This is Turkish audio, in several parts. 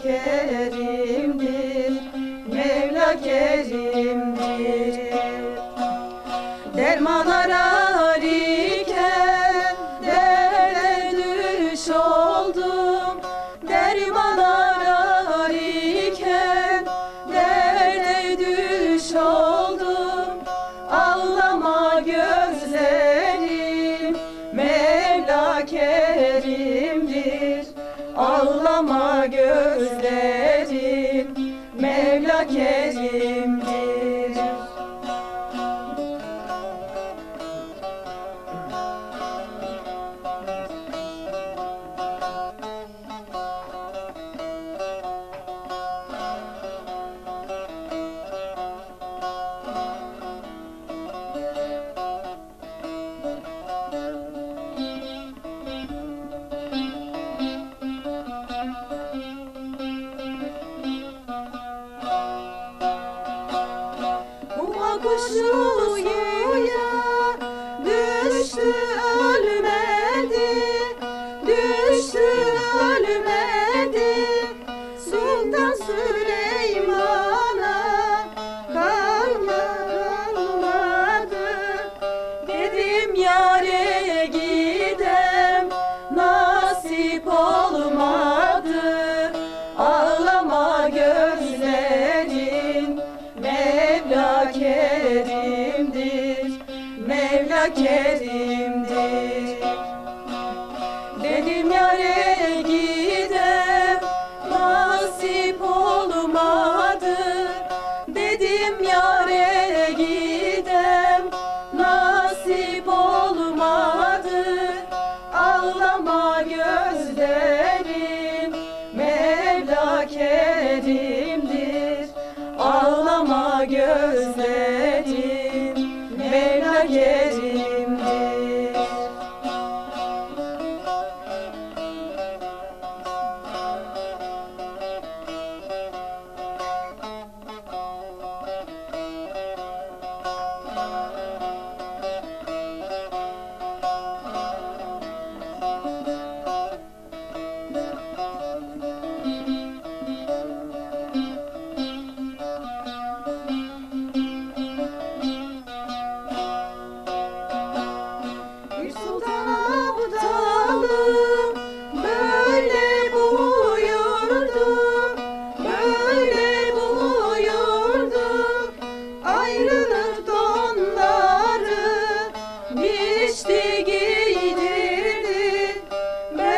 kerimdir, Mevla kerimdir. Derman ararken derde düş oldum, derman ararken derde düş oldum. Ağlama gözlerim, Mevla kerimdir. Ağlama gözlerim, Mevla kerimdir. Kuşu yuya düştü ölmedi, düştü ölmedi. Sultan Süleyman'a kalmadı. Dedim yâre gidem, nasip olmadı. Ağlama gözlerin, Mevla kerimdir, Mevla kerimdir. Dedim yâre gidem, nasip olmadı. Dedim yâre gidem, nasip olmadı. Ağlama gözlerim, Mevla kerimdir. Ağlama gözlerim, Mevla kerimdir.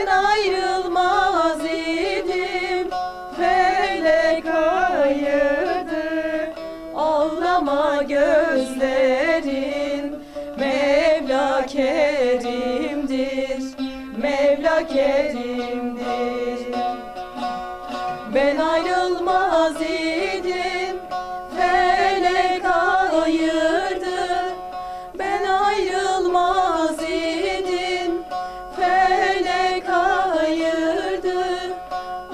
Ayrılmaz idim, felek ayırdı. Ağlama gözlerin, Mevla kerimdir, Mevla kerimdir. Ben ayrılmaz idim, felek ayırdı. Ben ayrılmaz idim, felek ayırdı.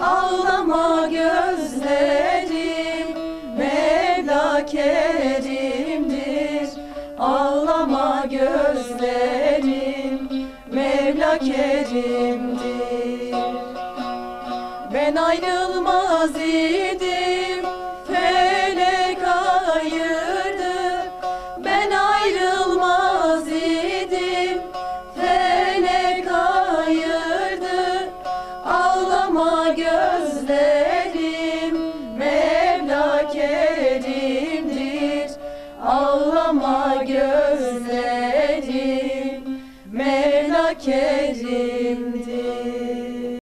Ağlama gözlerim, Mevla kerimdir. Ağlama gözlerim, Mevla kerimdir. Ben ayrılmaz idim, felek ayırdı. Ben ayrılmaz idim, felek ayırdı. Ağlama gözlerim, Mevla kerimdir. Ağlama gözlerim, Mevla kerim.